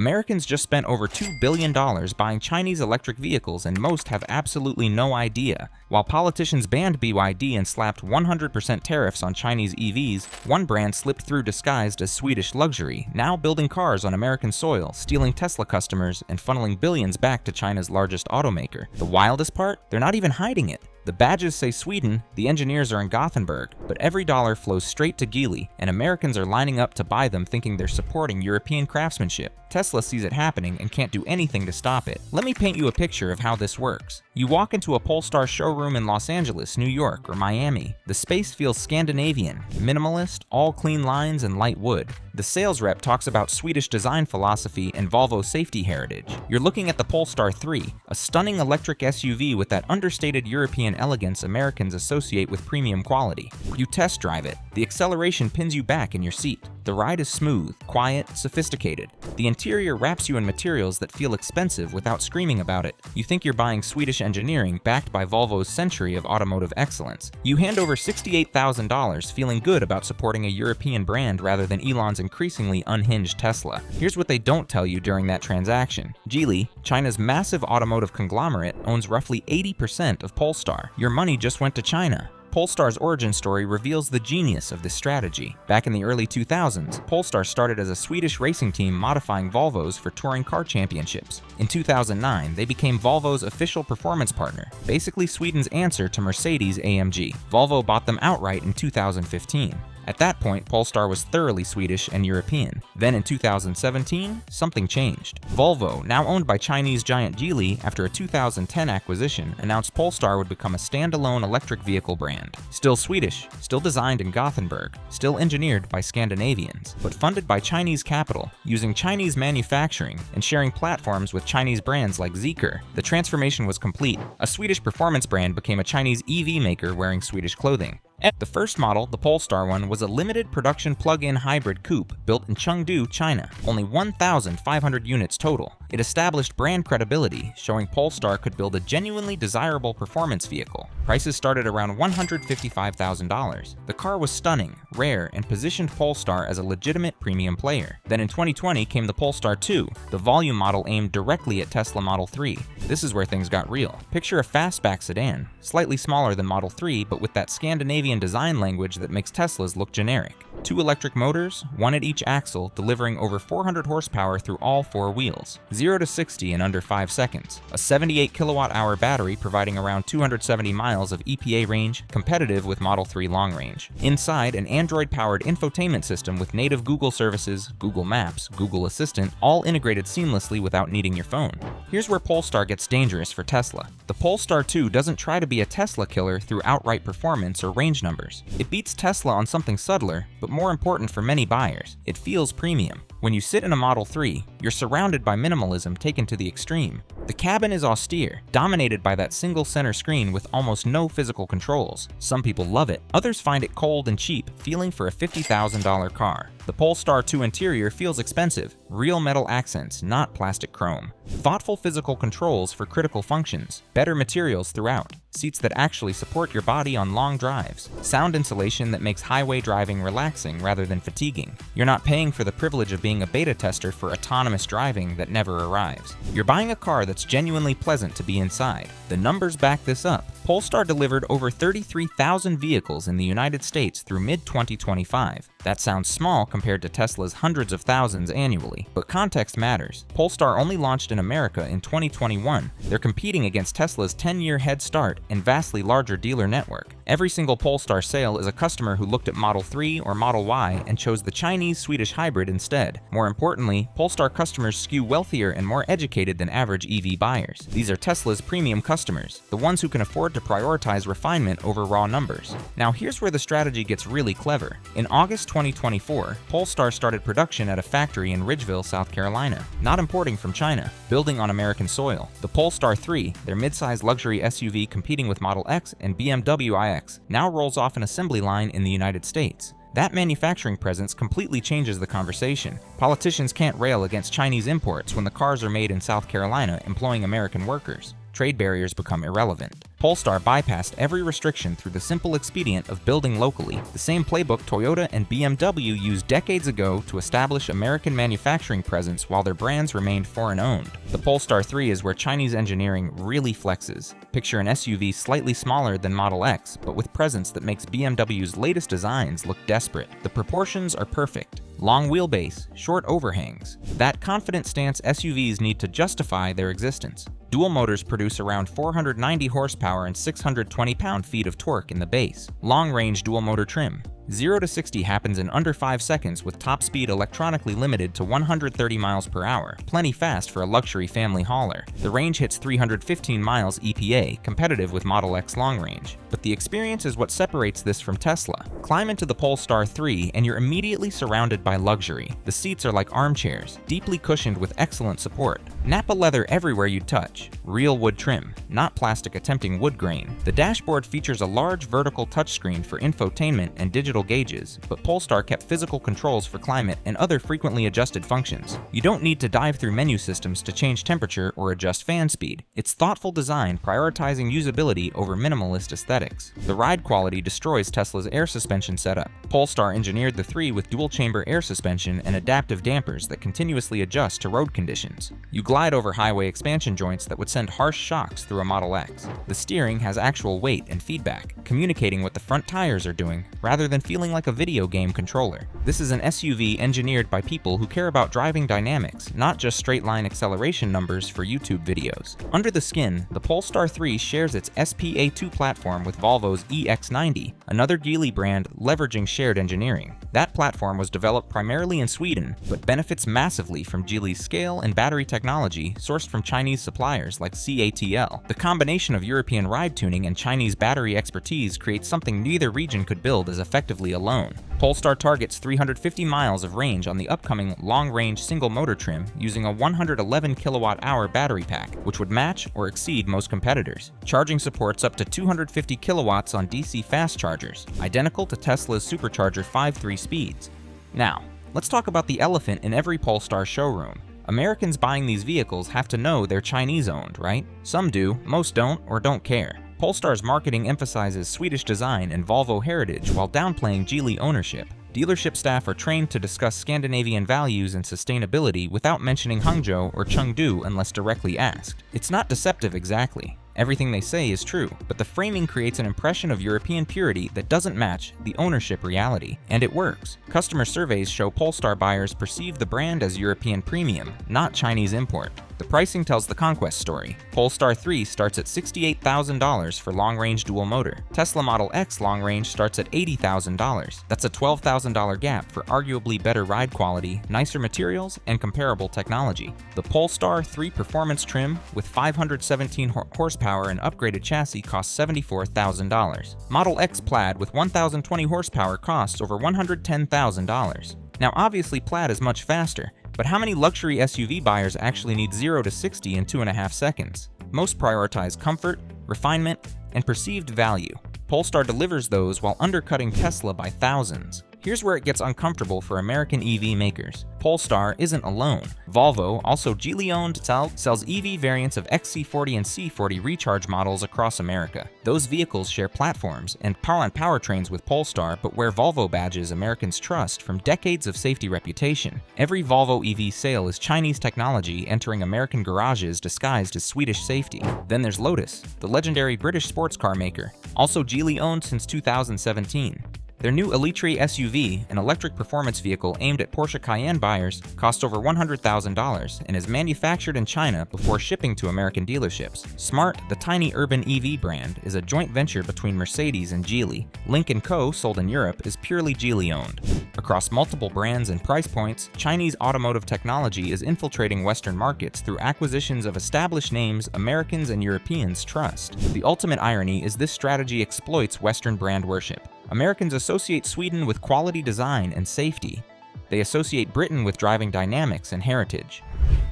Americans just spent over $2 billion buying Chinese electric vehicles, and most have absolutely no idea. While politicians banned BYD and slapped 100% tariffs on Chinese EVs, one brand slipped through disguised as Swedish luxury, now building cars on American soil, stealing Tesla customers, and funneling billions back to China's largest automaker. The wildest part? They're not even hiding it. The badges say Sweden, the engineers are in Gothenburg, but every dollar flows straight to Geely, and Americans are lining up to buy them thinking they're supporting European craftsmanship. Tesla sees it happening and can't do anything to stop it. Let me paint you a picture of how this works. You walk into a Polestar showroom in Los Angeles, New York, or Miami. The space feels Scandinavian, minimalist, all clean lines and light wood. The sales rep talks about Swedish design philosophy and Volvo safety heritage. You're looking at the Polestar 3, a stunning electric SUV with that understated European elegance Americans associate with premium quality. You test drive it. The acceleration pins you back in your seat. The ride is smooth, quiet, sophisticated. The interior wraps you in materials that feel expensive without screaming about it. You think you're buying Swedish engineering backed by Volvo's century of automotive excellence. You hand over $68,000 feeling good about supporting a European brand rather than Elon's increasingly unhinged Tesla. Here's what they don't tell you during that transaction. Geely, China's massive automotive conglomerate, owns roughly 80% of Polestar. Your money just went to China. Polestar's origin story reveals the genius of this strategy. Back in the early 2000s, Polestar started as a Swedish racing team modifying Volvos for touring car championships. In 2009, they became Volvo's official performance partner, basically Sweden's answer to Mercedes-AMG. Volvo bought them outright in 2015. At that point, Polestar was thoroughly Swedish and European. Then in 2017, something changed. Volvo, now owned by Chinese giant Geely after a 2010 acquisition, announced Polestar would become a standalone electric vehicle brand. Still Swedish, still designed in Gothenburg, still engineered by Scandinavians, but funded by Chinese capital, using Chinese manufacturing, and sharing platforms with Chinese brands like Zeekr. The transformation was complete. A Swedish performance brand became a Chinese EV maker wearing Swedish clothing. The first model, the Polestar one, was a limited production plug-in hybrid coupe built in Chengdu, China. Only 1,500 units total. It established brand credibility, showing Polestar could build a genuinely desirable performance vehicle. Prices started around $155,000. The car was stunning, rare, and positioned Polestar as a legitimate premium player. Then in 2020 came the Polestar 2, the volume model aimed directly at Tesla Model 3. This is where things got real. Picture a fastback sedan, slightly smaller than Model 3, but with that Scandinavian design language that makes Teslas look generic. 2 electric motors, 1 at each axle, delivering over 400 horsepower through all 4 wheels. 0 to 60 in under 5 seconds. A 78 kilowatt-hour battery providing around 270 miles of EPA range, competitive with Model 3 long range. Inside, an Android-powered infotainment system with native Google services, Google Maps, Google Assistant, all integrated seamlessly without needing your phone. Here's where Polestar gets dangerous for Tesla. The Polestar 2 doesn't try to be a Tesla killer through outright performance or range numbers. It beats Tesla on something subtler, but more important for many buyers. It feels premium. When you sit in a Model 3, you're surrounded by minimalism taken to the extreme. The cabin is austere, dominated by that single center screen with almost no physical controls. Some people love it, others find it cold and cheap, feeling for a $50,000 car. The Polestar 2 interior feels expensive, real metal accents, not plastic chrome. Thoughtful physical controls for critical functions, better materials throughout, seats that actually support your body on long drives, sound insulation that makes highway driving relaxing rather than fatiguing. You're not paying for the privilege of being a beta tester for autonomous driving that never arrives. You're buying a car that's genuinely pleasant to be inside. The numbers back this up. Polestar delivered over 33,000 vehicles in the United States through mid-2025. That sounds small compared to Tesla's hundreds of thousands annually, but context matters. Polestar only launched in America in 2021. They're competing against Tesla's 10-year head start and vastly larger dealer network. Every single Polestar sale is a customer who looked at Model 3 or Model Y and chose the Chinese-Swedish hybrid instead. More importantly, Polestar customers skew wealthier and more educated than average EV buyers. These are Tesla's premium customers, the ones who can afford to prioritize refinement over raw numbers. Now here's where the strategy gets really clever. In August 2024, Polestar started production at a factory in Ridgeville, South Carolina, not importing from China, building on American soil. The Polestar 3, their mid-size luxury SUV competing with Model X and BMW iX, now rolls off an assembly line in the United States. That manufacturing presence completely changes the conversation. Politicians can't rail against Chinese imports when the cars are made in South Carolina employing American workers. Trade barriers become irrelevant. Polestar bypassed every restriction through the simple expedient of building locally, the same playbook Toyota and BMW used decades ago to establish American manufacturing presence while their brands remained foreign-owned. The Polestar 3 is where Chinese engineering really flexes. Picture an SUV slightly smaller than Model X, but with presence that makes BMW's latest designs look desperate. The proportions are perfect. Long wheelbase, short overhangs. That confident stance SUVs need to justify their existence. Dual motors produce around 490 horsepower and 620 pound-feet of torque in the base. Long-range dual motor trim. 0 to 60 happens in under 5 seconds with top speed electronically limited to 130 miles per hour, plenty fast for a luxury family hauler. The range hits 315 miles EPA, competitive with Model X long range. But the experience is what separates this from Tesla. Climb into the Polestar 3 and you're immediately surrounded by luxury. The seats are like armchairs, deeply cushioned with excellent support. Nappa leather everywhere you touch. Real wood trim, not plastic attempting wood grain. The dashboard features a large vertical touchscreen for infotainment and digital gauges, but Polestar kept physical controls for climate and other frequently adjusted functions. You don't need to dive through menu systems to change temperature or adjust fan speed. It's thoughtful design prioritizing usability over minimalist aesthetics. The ride quality destroys Tesla's air suspension setup. Polestar engineered the 3 with dual-chamber air suspension and adaptive dampers that continuously adjust to road conditions. You glide over highway expansion joints that would send harsh shocks through a Model X. The steering has actual weight and feedback, communicating what the front tires are doing, rather than feeling like a video game controller. This is an SUV engineered by people who care about driving dynamics, not just straight-line acceleration numbers for YouTube videos. Under the skin, the Polestar 3 shares its SPA2 platform with Volvo's EX90, another Geely brand leveraging shared engineering. That platform was developed primarily in Sweden, but benefits massively from Geely's scale and battery technology sourced from Chinese suppliers like CATL. The combination of European ride tuning and Chinese battery expertise creates something neither region could build as effectively alone. Polestar targets 350 miles of range on the upcoming long-range single-motor trim using a 111 kilowatt-hour battery pack, which would match or exceed most competitors. Charging supports up to 250 kilowatts on DC fast chargers, identical to Tesla's supercharger 5.3 speeds. Now, let's talk about the elephant in every Polestar showroom. Americans buying these vehicles have to know they're Chinese-owned, right? Some do, most don't, or don't care. Polestar's marketing emphasizes Swedish design and Volvo heritage while downplaying Geely ownership. Dealership staff are trained to discuss Scandinavian values and sustainability without mentioning Hangzhou or Chengdu unless directly asked. It's not deceptive exactly. Everything they say is true, but the framing creates an impression of European purity that doesn't match the ownership reality. And it works. Customer surveys show Polestar buyers perceive the brand as European premium, not Chinese import. The pricing tells the conquest story. Polestar 3 starts at $68,000 for long-range dual motor. Tesla Model X long-range starts at $80,000. That's a $12,000 gap for arguably better ride quality, nicer materials, and comparable technology. The Polestar 3 performance trim with 517 horsepower and upgraded chassis costs $74,000. Model X Plaid with 1,020 horsepower costs over $110,000. Now obviously Plaid is much faster, but how many luxury SUV buyers actually need 0 to 60 in 2.5 seconds? Most prioritize comfort, refinement, and perceived value. Polestar delivers those while undercutting Tesla by thousands. Here's where it gets uncomfortable for American EV makers. Polestar isn't alone. Volvo, also Geely-owned, sells EV variants of XC40 and C40 recharge models across America. Those vehicles share platforms and powertrains with Polestar, but wear Volvo badges Americans trust from decades of safety reputation. Every Volvo EV sale is Chinese technology entering American garages disguised as Swedish safety. Then there's Lotus, the legendary British sports car maker, also Geely-owned since 2017. Their new Elitre SUV, an electric performance vehicle aimed at Porsche Cayenne buyers, costs over $100,000 and is manufactured in China before shipping to American dealerships. Smart, the tiny urban EV brand, is a joint venture between Mercedes and Geely. Lynk & Co., sold in Europe, is purely Geely-owned. Across multiple brands and price points, Chinese automotive technology is infiltrating Western markets through acquisitions of established names Americans and Europeans trust. The ultimate irony is this strategy exploits Western brand worship. Americans associate Sweden with quality design and safety. They associate Britain with driving dynamics and heritage.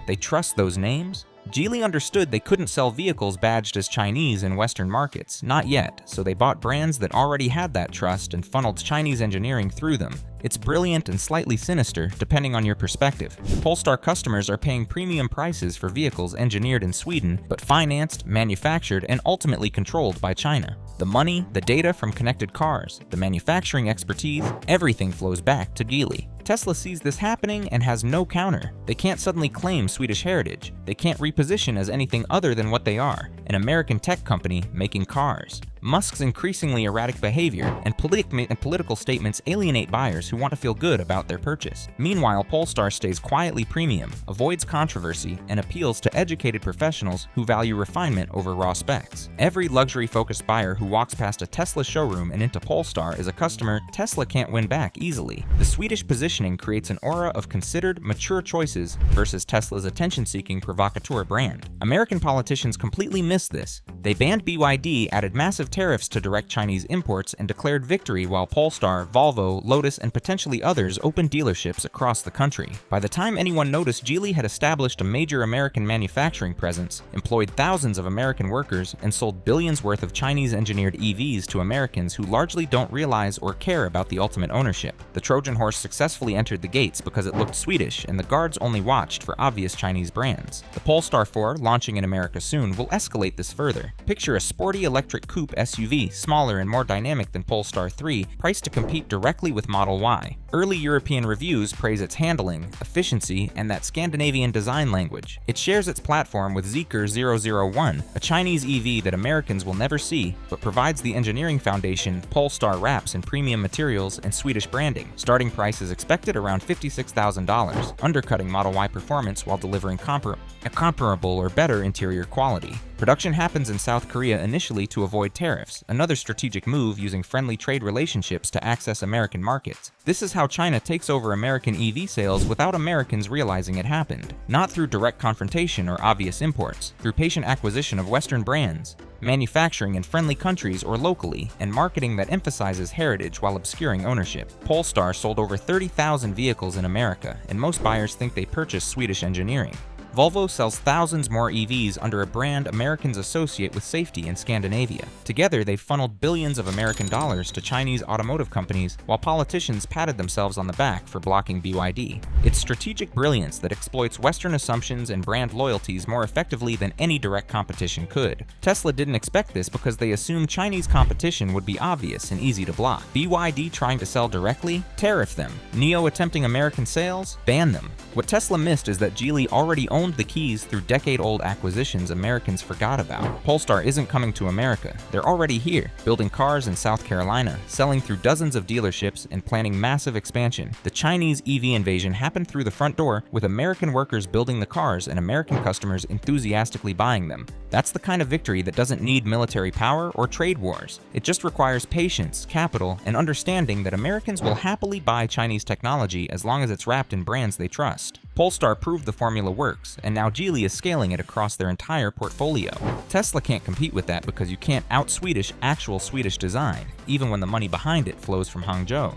They trust those names? Geely understood they couldn't sell vehicles badged as Chinese in Western markets, not yet, so they bought brands that already had that trust and funneled Chinese engineering through them. It's brilliant and slightly sinister, depending on your perspective. Polestar customers are paying premium prices for vehicles engineered in Sweden, but financed, manufactured, and ultimately controlled by China. The money, the data from connected cars, the manufacturing expertise, everything flows back to Geely. Tesla sees this happening and has no counter. They can't suddenly claim Swedish heritage. They can't reposition as anything other than what they are, an American tech company making cars. Musk's increasingly erratic behavior and political statements alienate buyers who want to feel good about their purchase. Meanwhile, Polestar stays quietly premium, avoids controversy, and appeals to educated professionals who value refinement over raw specs. Every luxury-focused buyer who walks past a Tesla showroom and into Polestar is a customer Tesla can't win back easily. The Swedish positioning creates an aura of considered, mature choices versus Tesla's attention-seeking provocateur brand. American politicians completely missed this. They banned BYD, added massive tariffs to direct Chinese imports, and declared victory while Polestar, Volvo, Lotus, and potentially others opened dealerships across the country. By the time anyone noticed, Geely had established a major American manufacturing presence, employed thousands of American workers, and sold billions worth of Chinese-engineered EVs to Americans who largely don't realize or care about the ultimate ownership. The Trojan horse successfully entered the gates because it looked Swedish, and the guards only watched for obvious Chinese brands. The Polestar 4, launching in America soon, will escalate this further. Picture a sporty electric coupe SUV, smaller and more dynamic than Polestar 3, priced to compete directly with Model Y. Early European reviews praise its handling, efficiency, and that Scandinavian design language. It shares its platform with Zeekr 001, a Chinese EV that Americans will never see, but provides the engineering foundation Polestar wraps in premium materials and Swedish branding. Starting price is expected around $56,000, undercutting Model Y performance while delivering comparable or better interior quality. Production happens in South Korea initially to avoid tariffs, another strategic move using friendly trade relationships to access American markets. This is how China takes over American EV sales without Americans realizing it happened. Not through direct confrontation or obvious imports, through patient acquisition of Western brands, manufacturing in friendly countries or locally, and marketing that emphasizes heritage while obscuring ownership. Polestar sold over 30,000 vehicles in America, and most buyers think they purchased Swedish engineering. Volvo sells thousands more EVs under a brand Americans associate with safety in Scandinavia. Together, they've funneled billions of American dollars to Chinese automotive companies, while politicians patted themselves on the back for blocking BYD. It's strategic brilliance that exploits Western assumptions and brand loyalties more effectively than any direct competition could. Tesla didn't expect this because they assumed Chinese competition would be obvious and easy to block. BYD trying to sell directly? Tariff them. NIO attempting American sales? Ban them. What Tesla missed is that Geely already owned the keys through decade-old acquisitions Americans forgot about. Polestar isn't coming to America. They're already here, building cars in South Carolina, selling through dozens of dealerships, and planning massive expansion. The Chinese EV invasion happened through the front door, with American workers building the cars and American customers enthusiastically buying them. That's the kind of victory that doesn't need military power or trade wars. It just requires patience, capital, and understanding that Americans will happily buy Chinese technology as long as it's wrapped in brands they trust. Polestar proved the formula works, and now Geely is scaling it across their entire portfolio. Tesla can't compete with that because you can't out-Swedish actual Swedish design, even when the money behind it flows from Hangzhou.